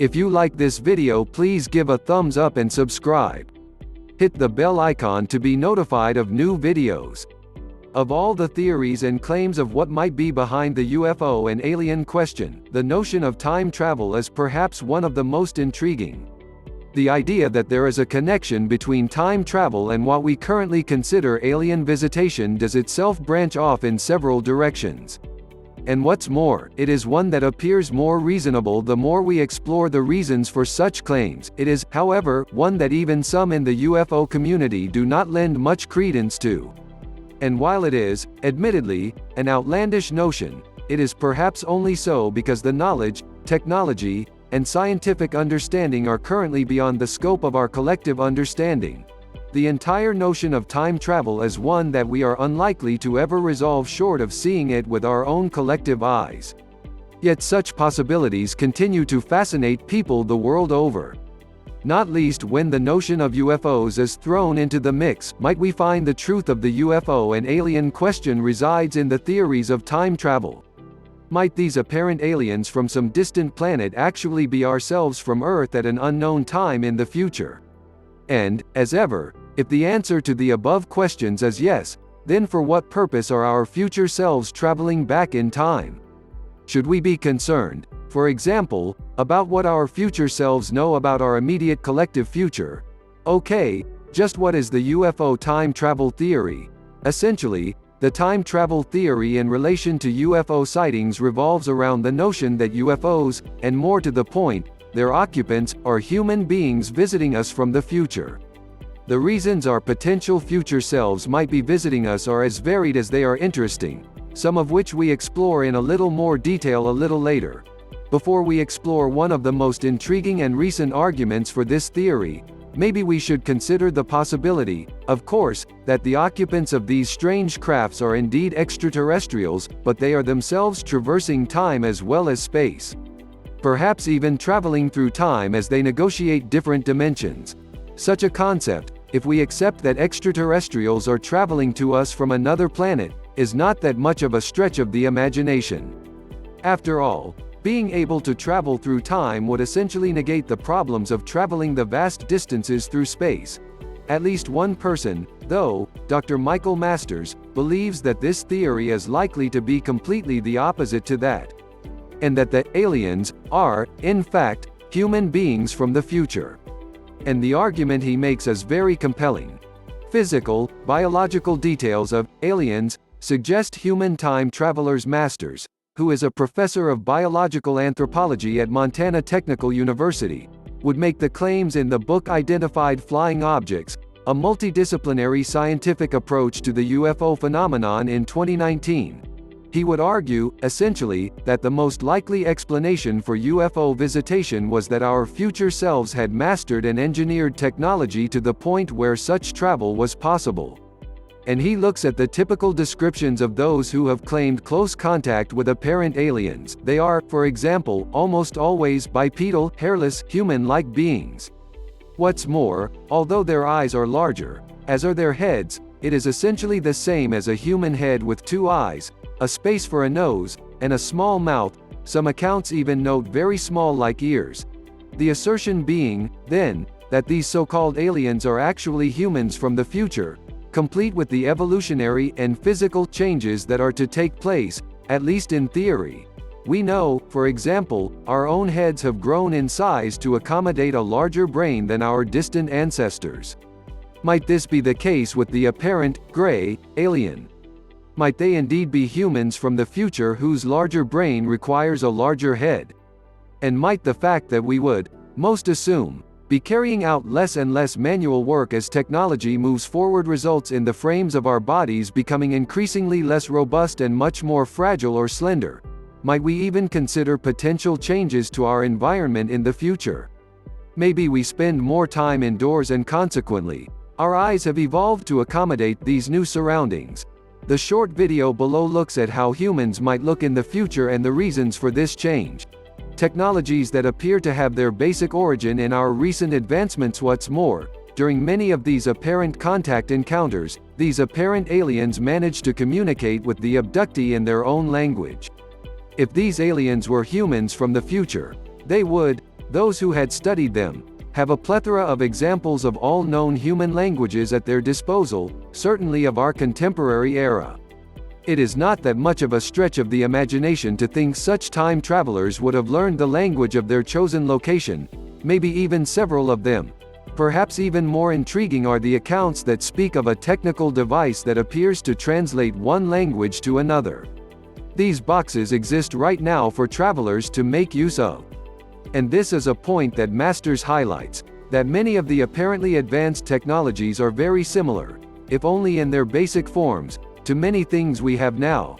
If you like this video, please give a thumbs up and subscribe. Hit the bell icon to be notified of new videos. Of all the theories and claims of what might be behind the UFO and alien question, the notion of time travel is perhaps one of the most intriguing. The idea that there is a connection between time travel and what we currently consider alien visitation does itself branch off in several directions. And what's more, it is one that appears more reasonable the more we explore the reasons for such claims. It is, however, one that even some in the UFO community do not lend much credence to. And while it is, admittedly, an outlandish notion, it is perhaps only so because the knowledge, technology, and scientific understanding are currently beyond the scope of our collective understanding. The entire notion of time travel is one that we are unlikely to ever resolve short of seeing it with our own collective eyes. Yet such possibilities continue to fascinate people the world over. Not least when the notion of UFOs is thrown into the mix. Might we find the truth of the UFO and alien question resides in the theories of time travel? Might these apparent aliens from some distant planet actually be ourselves from Earth at an unknown time in the future? And, as ever, if the answer to the above questions is yes, then for what purpose are our future selves traveling back in time? Should we be concerned, for example, about what our future selves know about our immediate collective future? Okay, just what is the UFO time travel theory? Essentially, the time travel theory in relation to UFO sightings revolves around the notion that UFOs, and more to the point, their occupants, are human beings visiting us from the future. The reasons our potential future selves might be visiting us are as varied as they are interesting, some of which we explore in a little more detail a little later. Before we explore one of the most intriguing and recent arguments for this theory, maybe we should consider the possibility, of course, that the occupants of these strange crafts are indeed extraterrestrials, but they are themselves traversing time as well as space. Perhaps even traveling through time as they negotiate different dimensions. Such a concept, if we accept that extraterrestrials are traveling to us from another planet, is not that much of a stretch of the imagination. After all, being able to travel through time would essentially negate the problems of traveling the vast distances through space. At least one person, though, Dr. Michael Masters, believes that this theory is likely to be completely the opposite to that. And that the aliens are, in fact, human beings from the future. And the argument he makes is very compelling. Physical, biological details of aliens suggest human time travelers. Masters, who is a professor of biological anthropology at Montana Technical University, would make the claims in the book Identified Flying Objects, a multidisciplinary scientific approach to the UFO phenomenon in 2019. He would argue, essentially, that the most likely explanation for UFO visitation was that our future selves had mastered and engineered technology to the point where such travel was possible. And he looks at the typical descriptions of those who have claimed close contact with apparent aliens. They are, for example, almost always bipedal, hairless, human-like beings. What's more, although their eyes are larger, as are their heads, it is essentially the same as a human head with two eyes, a space for a nose, and a small mouth. Some accounts even note very small like ears. The assertion being, then, that these so-called aliens are actually humans from the future, complete with the evolutionary and physical changes that are to take place, at least in theory. We know, for example, our own heads have grown in size to accommodate a larger brain than our distant ancestors. Might this be the case with the apparent, gray, alien? Might they indeed be humans from the future whose larger brain requires a larger head? And might the fact that we would, most assume, be carrying out less and less manual work as technology moves forward results in the frames of our bodies becoming increasingly less robust and much more fragile or slender? Might we even consider potential changes to our environment in the future? Maybe we spend more time indoors and consequently, our eyes have evolved to accommodate these new surroundings. The short video below looks at how humans might look in the future and the reasons for this change. Technologies that appear to have their basic origin in our recent advancements. What's more, during many of these apparent contact encounters, these apparent aliens manage to communicate with the abductee in their own language. If these aliens were humans from the future, they would, those who had studied them have a plethora of examples of all known human languages at their disposal, certainly of our contemporary era. It is not that much of a stretch of the imagination to think such time travelers would have learned the language of their chosen location, maybe even several of them. Perhaps even more intriguing are the accounts that speak of a technical device that appears to translate one language to another. These boxes exist right now for travelers to make use of. And this is a point that Masters highlights, that many of the apparently advanced technologies are very similar, if only in their basic forms, to many things we have now.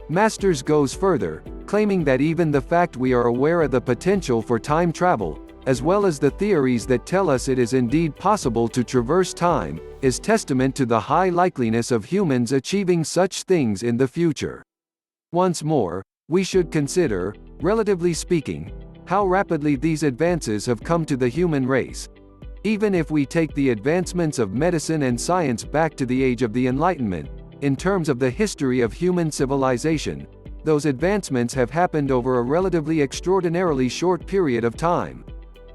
Masters goes further, claiming that even the fact we are aware of the potential for time travel, as well as the theories that tell us it is indeed possible to traverse time, is testament to the high likeliness of humans achieving such things in the future. Once more, we should consider, relatively speaking, how rapidly these advances have come to the human race. Even if we take the advancements of medicine and science back to the age of the Enlightenment, in terms of the history of human civilization, those advancements have happened over a relatively extraordinarily short period of time.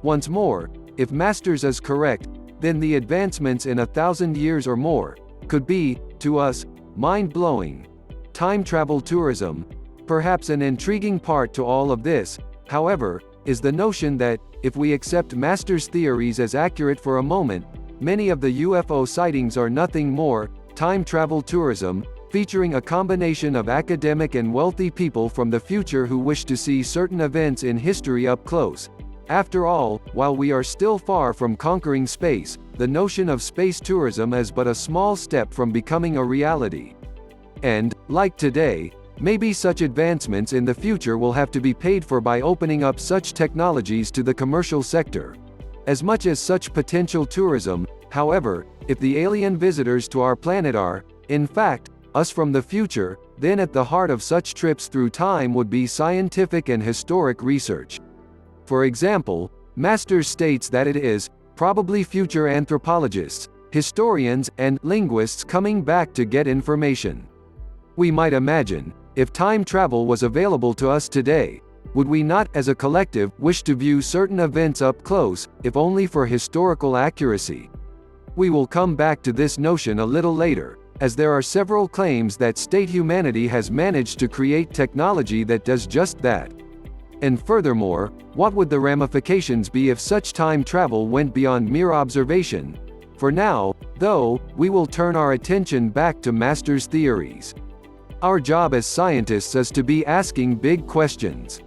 Once more, if Masters is correct, then the advancements in 1,000 years or more could be, to us, mind-blowing. Time travel tourism, perhaps an intriguing part to all of this, however, is the notion that, if we accept Masters' theories as accurate for a moment, many of the UFO sightings are nothing more, time travel tourism, featuring a combination of academic and wealthy people from the future who wish to see certain events in history up close. After all, while we are still far from conquering space, the notion of space tourism is but a small step from becoming a reality. And, like today, maybe such advancements in the future will have to be paid for by opening up such technologies to the commercial sector. As much as such potential tourism, however, if the alien visitors to our planet are, in fact, us from the future, then at the heart of such trips through time would be scientific and historic research. For example, Masters states that it is, probably future anthropologists, historians, and linguists coming back to get information. We might imagine, if time travel was available to us today, would we not, as a collective, wish to view certain events up close, if only for historical accuracy? We will come back to this notion a little later, as there are several claims that state humanity has managed to create technology that does just that. And furthermore, what would the ramifications be if such time travel went beyond mere observation? For now, though, we will turn our attention back to Masters' theories. Our job as scientists is to be asking big questions.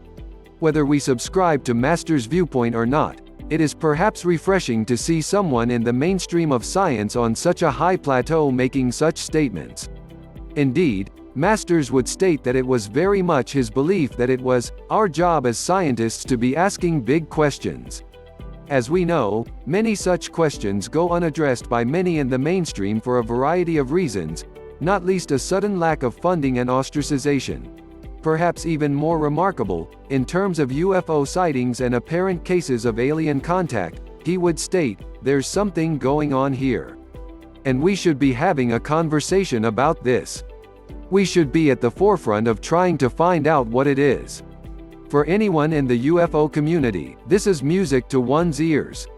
Whether we subscribe to Masters' viewpoint or not, it is perhaps refreshing to see someone in the mainstream of science on such a high plateau making such statements. Indeed, Masters would state that it was very much his belief that it was our job as scientists to be asking big questions. As we know, many such questions go unaddressed by many in the mainstream for a variety of reasons, not least a sudden lack of funding and ostracization. Perhaps even more remarkable, in terms of UFO sightings and apparent cases of alien contact, he would state, "There's something going on here. And we should be having a conversation about this. We should be at the forefront of trying to find out what it is." For anyone in the UFO community, this is music to one's ears.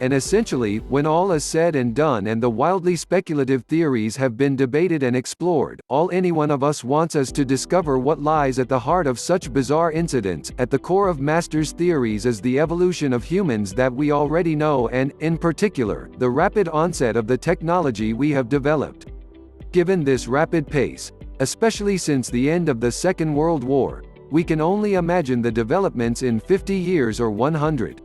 And essentially, when all is said and done and the wildly speculative theories have been debated and explored, all any one of us wants is to discover what lies at the heart of such bizarre incidents. At the core of Masters' theories is the evolution of humans that we already know and, in particular, the rapid onset of the technology we have developed. Given this rapid pace, especially since the end of the Second World War, we can only imagine the developments in 50 years or 100.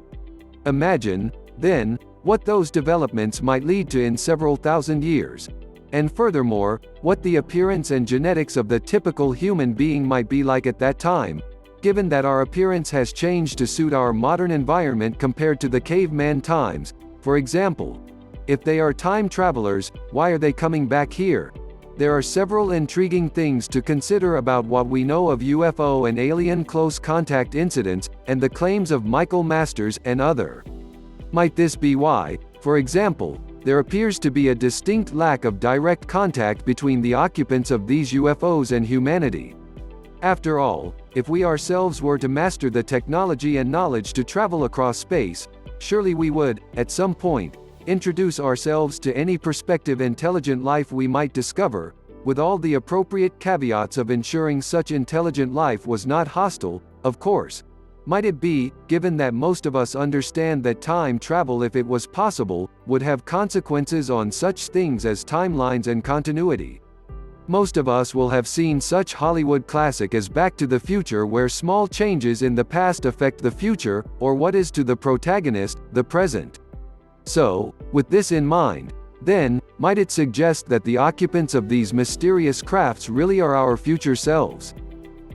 Imagine, then, what those developments might lead to in several thousand years. And furthermore, what the appearance and genetics of the typical human being might be like at that time, given that our appearance has changed to suit our modern environment compared to the caveman times. For example, if they are time travelers, why are they coming back here? There are several intriguing things to consider about what we know of UFO and alien close contact incidents, and the claims of Michael Masters and other. Might this be why, for example, there appears to be a distinct lack of direct contact between the occupants of these UFOs and humanity? After all, if we ourselves were to master the technology and knowledge to travel across space, surely we would, at some point, introduce ourselves to any prospective intelligent life we might discover, with all the appropriate caveats of ensuring such intelligent life was not hostile, of course. Might it be, given that most of us understand that time travel, if it was possible, would have consequences on such things as timelines and continuity? Most of us will have seen such Hollywood classic as Back to the Future, where small changes in the past affect the future, or what is to the protagonist, the present. So, with this in mind, then, might it suggest that the occupants of these mysterious crafts really are our future selves?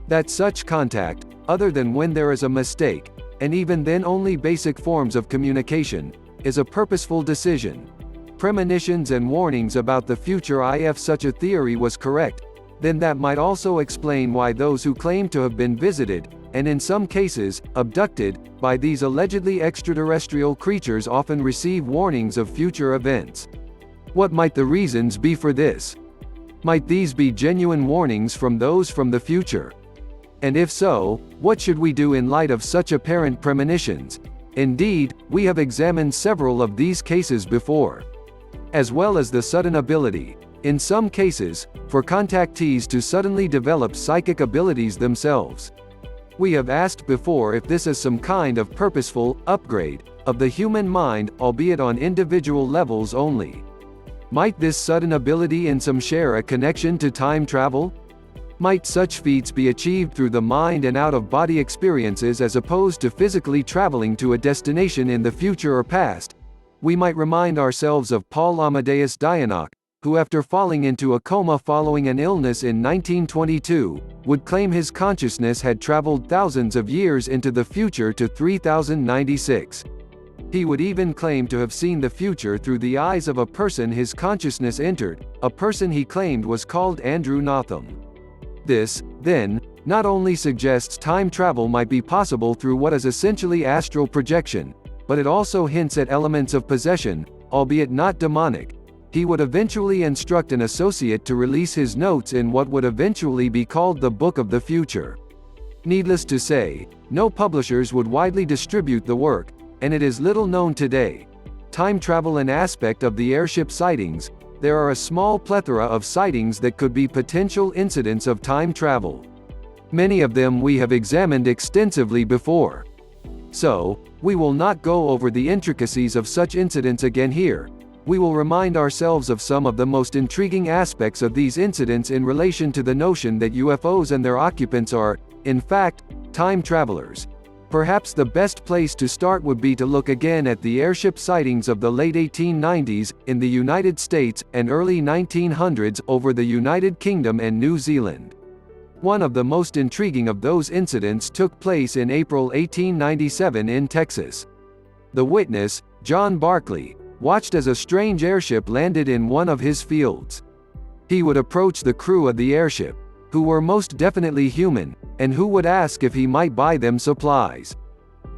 That such contact, other than when there is a mistake, and even then only basic forms of communication, is a purposeful decision. Premonitions and warnings about the future. If such a theory was correct, then that might also explain why those who claim to have been visited, and in some cases, abducted, by these allegedly extraterrestrial creatures often receive warnings of future events. What might the reasons be for this? Might these be genuine warnings from those from the future? And if so, what should we do in light of such apparent premonitions? Indeed, we have examined several of these cases before. As well as the sudden ability, in some cases, for contactees to suddenly develop psychic abilities themselves. We have asked before if this is some kind of purposeful upgrade of the human mind, albeit on individual levels only. Might this sudden ability in some share a connection to time travel? Might such feats be achieved through the mind and out-of-body experiences as opposed to physically traveling to a destination in the future or past? We might remind ourselves of Paul Amadeus Dyanak, who after falling into a coma following an illness in 1922, would claim his consciousness had traveled thousands of years into the future to 3096. He would even claim to have seen the future through the eyes of a person his consciousness entered, a person he claimed was called Andrew Notham. This, then, not only suggests time travel might be possible through what is essentially astral projection, but it also hints at elements of possession, albeit not demonic. He would eventually instruct an associate to release his notes in what would eventually be called the Book of the Future. Needless to say, no publishers would widely distribute the work, and it is little known today. Time travel an aspect of the airship sightings. There are a small plethora of sightings that could be potential incidents of time travel. Many of them we have examined extensively before. So, we will not go over the intricacies of such incidents again here. We will remind ourselves of some of the most intriguing aspects of these incidents in relation to the notion that UFOs and their occupants are, in fact, time travelers. Perhaps the best place to start would be to look again at the airship sightings of the late 1890s, in the United States, and early 1900s, over the United Kingdom and New Zealand. One of the most intriguing of those incidents took place in April 1897 in Texas. The witness, John Barclay, watched as a strange airship landed in one of his fields. He would approach the crew of the airship, who were most definitely human, and who would ask if he might buy them supplies.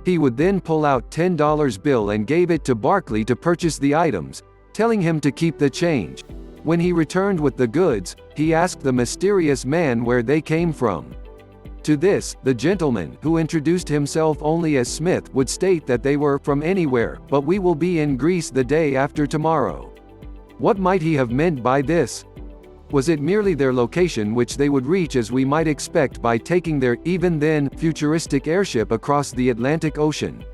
He would then pull out $10 bill and gave it to Barclay to purchase the items, telling him to keep the change. When he returned with the goods, he asked the mysterious man where they came from. To this, the gentleman, who introduced himself only as Smith, would state that they were from anywhere, but we will be in Greece the day after tomorrow. What might he have meant by this? Was it merely their location which they would reach, as we might expect, by taking their, even then, futuristic airship across the Atlantic Ocean?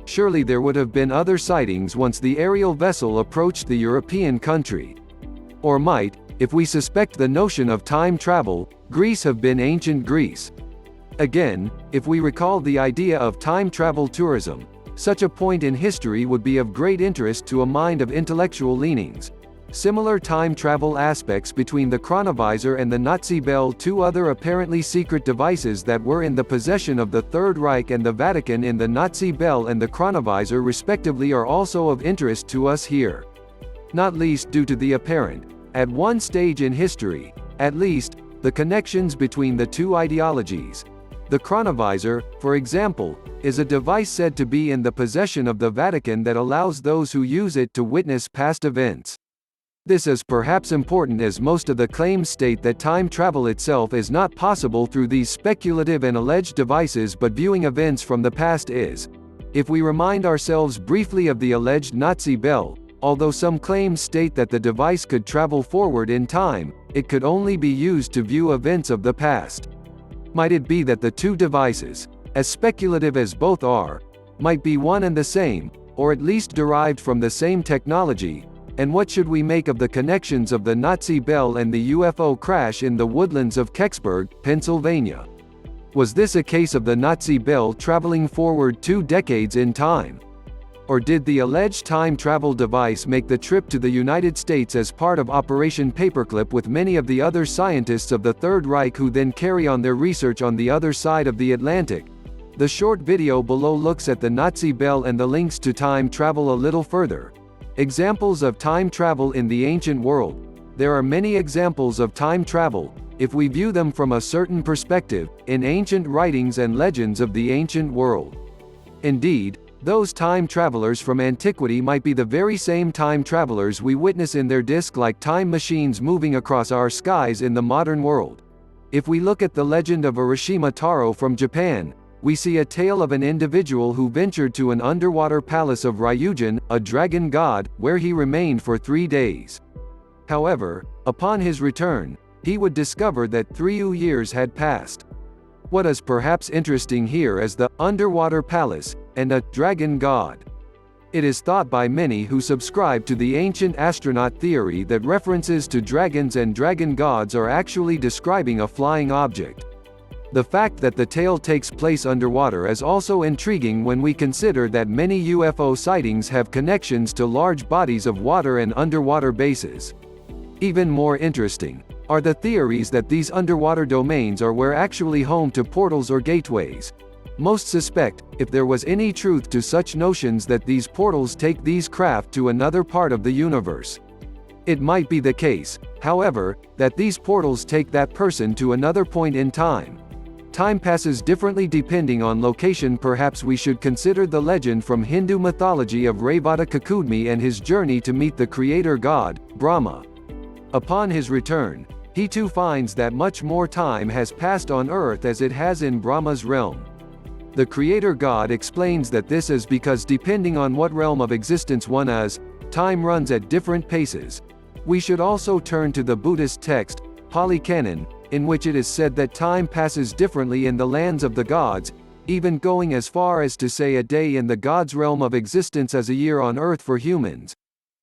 Surely there would have been other sightings once the aerial vessel approached the European country. Or might, if we suspect the notion of time travel, Greece have been ancient Greece? Again, if we recall the idea of time travel tourism, such a point in history would be of great interest to a mind of intellectual leanings. Similar time travel aspects between the chronovisor and the Nazi Bell, two other apparently secret devices that were in the possession of the Third Reich and the Vatican in the Nazi Bell and the chronovisor respectively, are also of interest to us here. Not least due to the apparent, at one stage in history, at least, the connections between the two ideologies. The chronovisor, for example, is a device said to be in the possession of the Vatican that allows those who use it to witness past events. This is perhaps important as most of the claims state that time travel itself is not possible through these speculative and alleged devices, but viewing events from the past is. If we remind ourselves briefly of the alleged Nazi bell, although some claims state that the device could travel forward in time, it could only be used to view events of the past. Might it be that the two devices, as speculative as both are, might be one and the same, or at least derived from the same technology? And what should we make of the connections of the Nazi bell and the UFO crash in the woodlands of Kecksburg, Pennsylvania? Was this a case of the Nazi bell traveling forward 2 decades in time? Or did the alleged time travel device make the trip to the United States as part of Operation Paperclip with many of the other scientists of the Third Reich who then carry on their research on the other side of the Atlantic? The short video below looks at the Nazi bell and the links to time travel a little further. Examples of time travel in the ancient world. There are many examples of time travel, if we view them from a certain perspective, in ancient writings and legends of the ancient world. Indeed, those time travelers from antiquity might be the very same time travelers we witness in their disc-like time machines moving across our skies in the modern world. If we look at the legend of Urashima Taro from Japan, we see a tale of an individual who ventured to an underwater palace of Ryujin, a dragon god, where he remained for 3 days. However, upon his return, he would discover that 3 years had passed. What is perhaps interesting here is the underwater palace and a dragon god. It is thought by many who subscribe to the ancient astronaut theory that references to dragons and dragon gods are actually describing a flying object. The fact that the tale takes place underwater is also intriguing when we consider that many UFO sightings have connections to large bodies of water and underwater bases. Even more interesting are the theories that these underwater domains are where actually home to portals or gateways. Most suspect, if there was any truth to such notions, that these portals take these craft to another part of the universe. It might be the case, however, that these portals take that person to another point in time. Time passes differently depending on location. Perhaps we should consider the legend from Hindu mythology of Revata Kakudmi and his journey to meet the creator god, Brahma. Upon his return, he too finds that much more time has passed on earth as it has in Brahma's realm. The creator god explains that this is because depending on what realm of existence one is, time runs at different paces. We should also turn to the Buddhist text, Pali Canon, in which it is said that time passes differently in the lands of the gods, even going as far as to say a day in the gods' realm of existence as a year on earth for humans.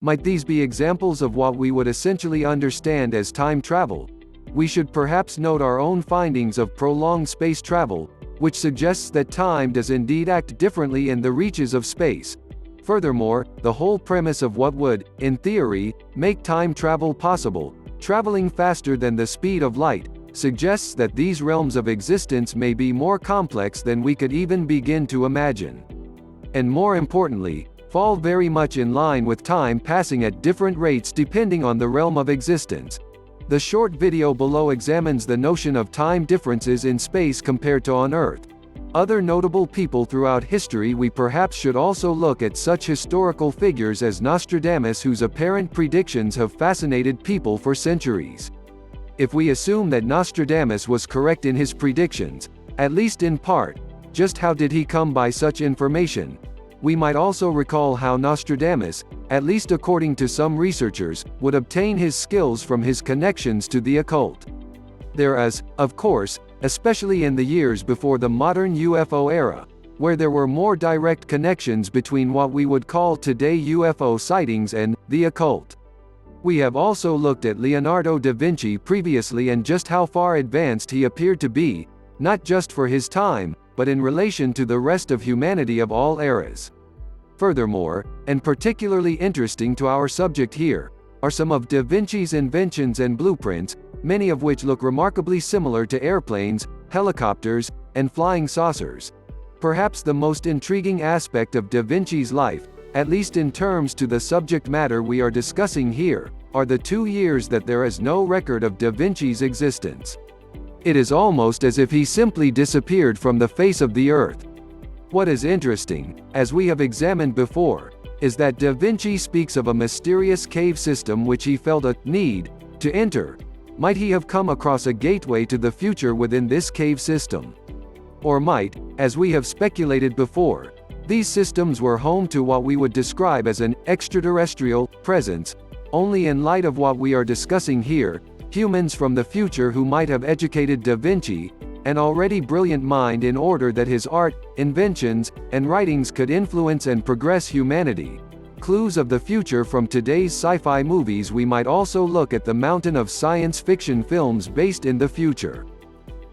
Might these be examples of what we would essentially understand as time travel? We should perhaps note our own findings of prolonged space travel, which suggests that time does indeed act differently in the reaches of space. Furthermore, the whole premise of what would, in theory, make time travel possible, traveling faster than the speed of light, suggests that these realms of existence may be more complex than we could even begin to imagine. And more importantly, fall very much in line with time passing at different rates depending on the realm of existence. The short video below examines the notion of time differences in space compared to on Earth. Other notable people throughout history. We perhaps should also look at such historical figures as Nostradamus, whose apparent predictions have fascinated people for centuries. If we assume that Nostradamus was correct in his predictions, at least in part, just how did he come by such information? We might also recall how Nostradamus, at least according to some researchers, would obtain his skills from his connections to the occult. There is, of course, especially in the years before the modern UFO era, where there were more direct connections between what we would call today UFO sightings and the occult. We have also looked at Leonardo da Vinci previously and just how far advanced he appeared to be, not just for his time, but in relation to the rest of humanity of all eras. Furthermore, and particularly interesting to our subject here, are some of da Vinci's inventions and blueprints, many of which look remarkably similar to airplanes, helicopters, and flying saucers. Perhaps the most intriguing aspect of da Vinci's life, at least in terms to the subject matter we are discussing here, are the 2 years that there is no record of da Vinci's existence. It is almost as if he simply disappeared from the face of the earth. What is interesting, as we have examined before, is that Da Vinci speaks of a mysterious cave system which he felt a need to enter. Might he have come across a gateway to the future within this cave system? Or might, as we have speculated before, these systems were home to what we would describe as an extraterrestrial presence, only in light of what we are discussing here, humans from the future who might have educated Da Vinci, an already brilliant mind, in order that his art, inventions, and writings could influence and progress humanity. Clues of the future from today's sci-fi movies. We might also look at the mountain of science fiction films based in the future.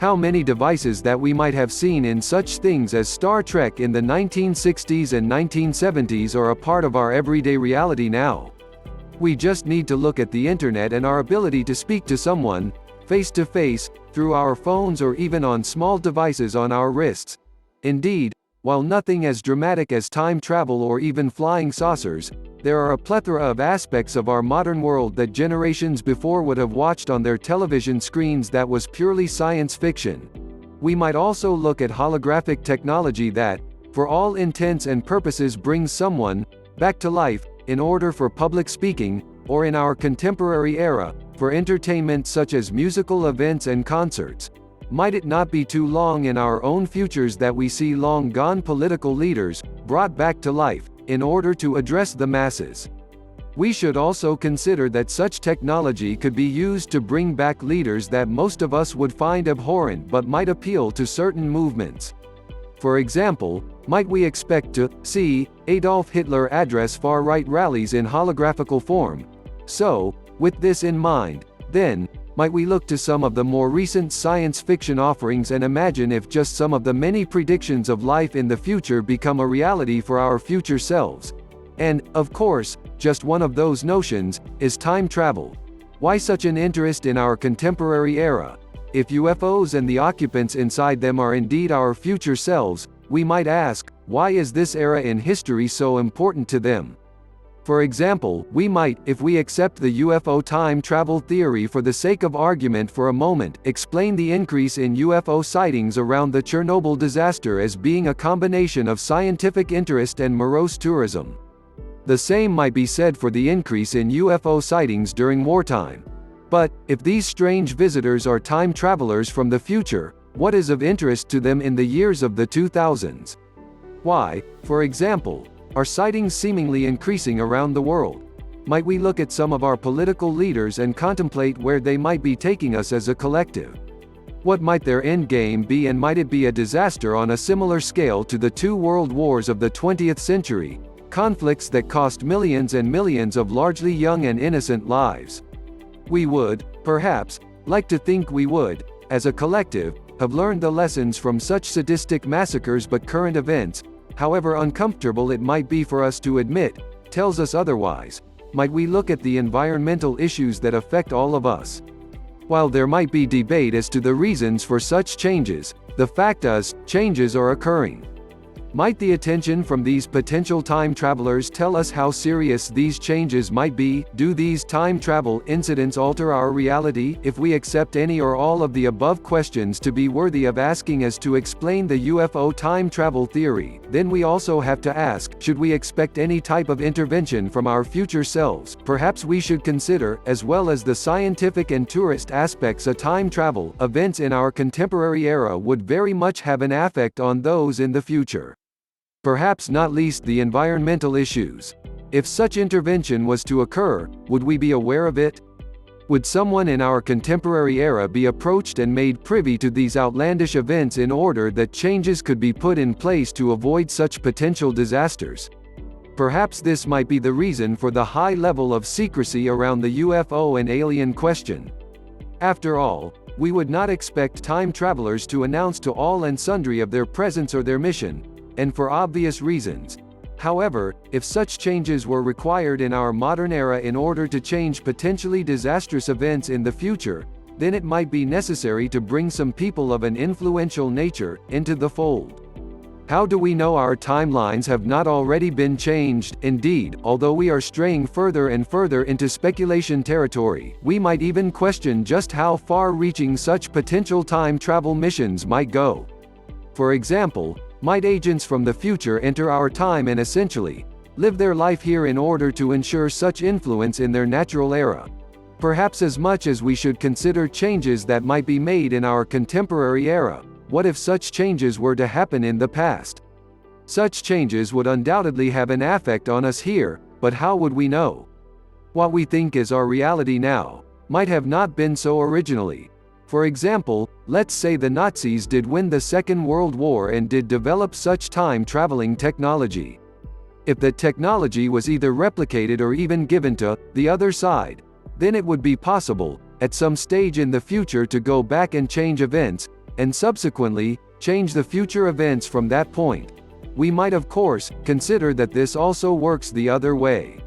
How many devices that we might have seen in such things as Star Trek in the 1960s and 1970s are a part of our everyday reality now. We just need to look at the internet and our ability to speak to someone, face to face, through our phones or even on small devices on our wrists. Indeed, while nothing as dramatic as time travel or even flying saucers, there are a plethora of aspects of our modern world that generations before would have watched on their television screens that was purely science fiction. We might also look at holographic technology that, for all intents and purposes, brings someone back to life, in order for public speaking, or in our contemporary era, for entertainment such as musical events and concerts. Might it not be too long in our own futures that we see long-gone political leaders brought back to life, in order to address the masses? We should also consider that such technology could be used to bring back leaders that most of us would find abhorrent but might appeal to certain movements. For example, might we expect to see Adolf Hitler address far-right rallies in holographical form? So, with this in mind, then, might we look to some of the more recent science fiction offerings and imagine if just some of the many predictions of life in the future become a reality for our future selves? And, of course, just one of those notions is time travel. Why such an interest in our contemporary era? If UFOs and the occupants inside them are indeed our future selves, we might ask, why is this era in history so important to them? For example, we might, if we accept the UFO time travel theory for the sake of argument for a moment, explain the increase in UFO sightings around the Chernobyl disaster as being a combination of scientific interest and morose tourism. The same might be said for the increase in UFO sightings during wartime. But, if these strange visitors are time travelers from the future, what is of interest to them in the years of the 2000s? Why, for example, are sightings seemingly increasing around the world? Might we look at some of our political leaders and contemplate where they might be taking us as a collective? What might their end game be, and might it be a disaster on a similar scale to the two world wars of the 20th century, conflicts that cost millions and millions of largely young and innocent lives? We would, perhaps, like to think we would, as a collective, have learned the lessons from such sadistic massacres, but current events, however uncomfortable it might be for us to admit, tells us otherwise. Might we look at the environmental issues that affect all of us? While there might be debate as to the reasons for such changes, the fact is, changes are occurring. Might the attention from these potential time travelers tell us how serious these changes might be? Do these time travel incidents alter our reality? If we accept any or all of the above questions to be worthy of asking as to explain the UFO time travel theory, then we also have to ask, should we expect any type of intervention from our future selves? Perhaps we should consider, as well as the scientific and tourist aspects of time travel, events in our contemporary era would very much have an effect on those in the future. Perhaps not least the environmental issues. If such intervention was to occur, would we be aware of it? Would someone in our contemporary era be approached and made privy to these outlandish events in order that changes could be put in place to avoid such potential disasters? Perhaps this might be the reason for the high level of secrecy around the UFO and alien question. After all, we would not expect time travelers to announce to all and sundry of their presence or their mission, and for obvious reasons. However, if such changes were required in our modern era in order to change potentially disastrous events in the future, then it might be necessary to bring some people of an influential nature into the fold. How do we know our timelines have not already been changed? Indeed, although we are straying further and further into speculation territory, we might even question just how far-reaching such potential time travel missions might go. For example, Might agents from the future enter our time and essentially live their life here in order to ensure such influence in their natural era? Perhaps as much as we should consider changes that might be made in our contemporary era, what if such changes were to happen in the past? Such changes would undoubtedly have an effect on us here, but how would we know? What we think is our reality now might have not been so originally. For example, let's say the Nazis did win the Second World War and did develop such time-traveling technology. If that technology was either replicated or even given to the other side, then it would be possible, at some stage in the future, to go back and change events, and subsequently, change the future events from that point. We might of course, consider that this also works the other way.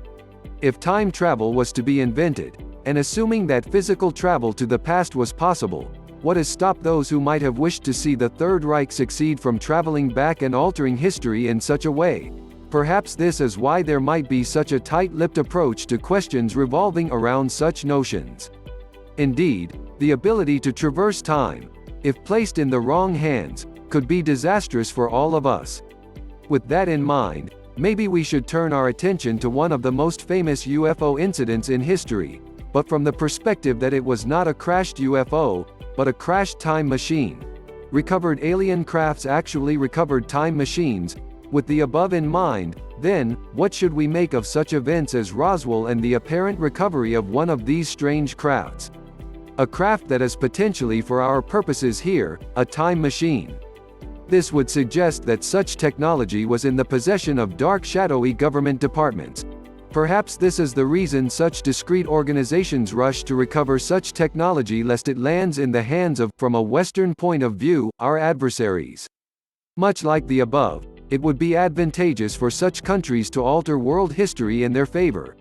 If time travel was to be invented, and assuming that physical travel to the past was possible, what has stopped those who might have wished to see the Third Reich succeed from traveling back and altering history in such a way? Perhaps this is why there might be such a tight-lipped approach to questions revolving around such notions. Indeed, the ability to traverse time, if placed in the wrong hands, could be disastrous for all of us. With that in mind, maybe we should turn our attention to one of the most famous UFO incidents in history, but from the perspective that it was not a crashed UFO, but a crashed time machine. Recovered alien crafts actually recovered time machines. With the above in mind, then, what should we make of such events as Roswell and the apparent recovery of one of these strange crafts? A craft that is potentially, for our purposes here, a time machine. This would suggest that such technology was in the possession of dark, shadowy government departments. Perhaps this is the reason such discreet organizations rush to recover such technology lest it lands in the hands of, from a Western point of view, our adversaries. Much like the above, it would be advantageous for such countries to alter world history in their favor.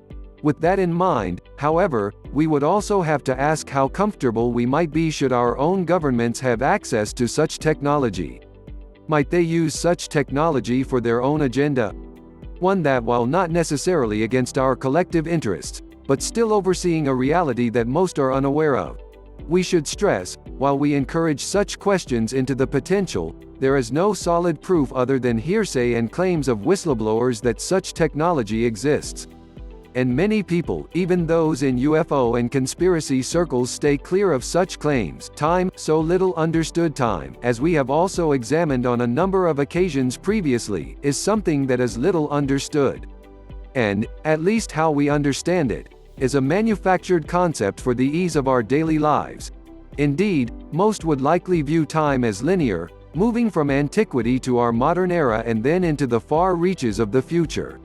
With that in mind, however, we would also have to ask how comfortable we might be should our own governments have access to such technology. Might they use such technology for their own agenda? One that, while not necessarily against our collective interests, but still overseeing a reality that most are unaware of. We should stress, while we encourage such questions into the potential, there is no solid proof other than hearsay and claims of whistleblowers that such technology exists. And many people, even those in UFO and conspiracy circles, stay clear of such claims. Time, so little understood time, as we have also examined on a number of occasions previously, is something that is little understood. And, at least how we understand it, is a manufactured concept for the ease of our daily lives. Indeed, most would likely view time as linear, moving from antiquity to our modern era and then into the far reaches of the future.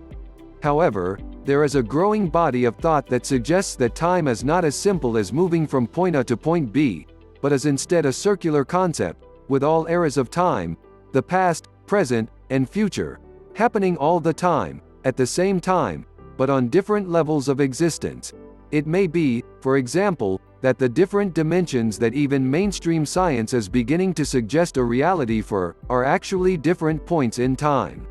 However, there is a growing body of thought that suggests that time is not as simple as moving from point A to point B, but is instead a circular concept, with all eras of time, the past, present, and future, happening all the time, at the same time, but on different levels of existence. It may be, for example, that the different dimensions that even mainstream science is beginning to suggest a reality for, are actually different points in time.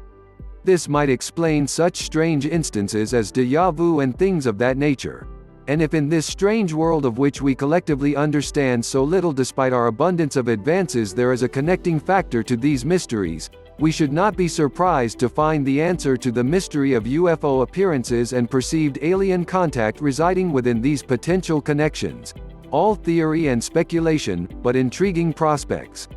This might explain such strange instances as déjà vu and things of that nature. And if in this strange world of which we collectively understand so little despite our abundance of advances there is a connecting factor to these mysteries, we should not be surprised to find the answer to the mystery of UFO appearances and perceived alien contact residing within these potential connections. All theory and speculation, but intriguing prospects.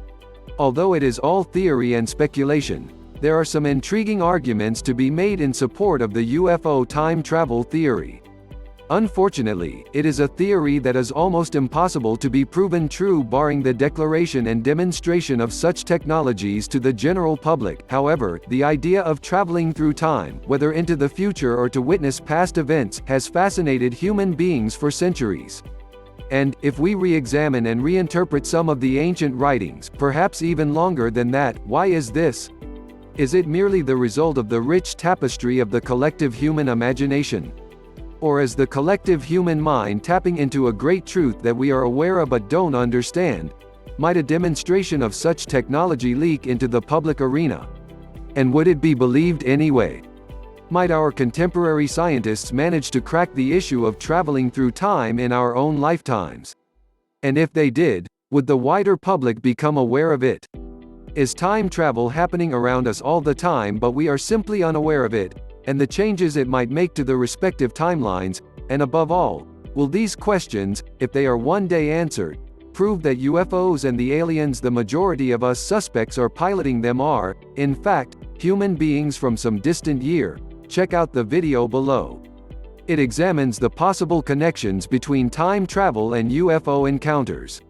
Although it is all theory and speculation, there are some intriguing arguments to be made in support of the UFO time travel theory. Unfortunately, it is a theory that is almost impossible to be proven true barring the declaration and demonstration of such technologies to the general public. However, the idea of traveling through time, whether into the future or to witness past events, has fascinated human beings for centuries. And, if we re-examine and reinterpret some of the ancient writings, perhaps even longer than that, why is this? Is it merely the result of the rich tapestry of the collective human imagination? Or is the collective human mind tapping into a great truth that we are aware of but don't understand? Might a demonstration of such technology leak into the public arena? And would it be believed anyway? Might our contemporary scientists manage to crack the issue of traveling through time in our own lifetimes? And if they did, would the wider public become aware of it? Is time travel happening around us all the time but we are simply unaware of it, and the changes it might make to the respective timelines, and above all, will these questions, if they are one day answered, prove that UFOs and the aliens the majority of us suspects are piloting them are, in fact, human beings from some distant year? Check out the video below. It examines the possible connections between time travel and UFO encounters.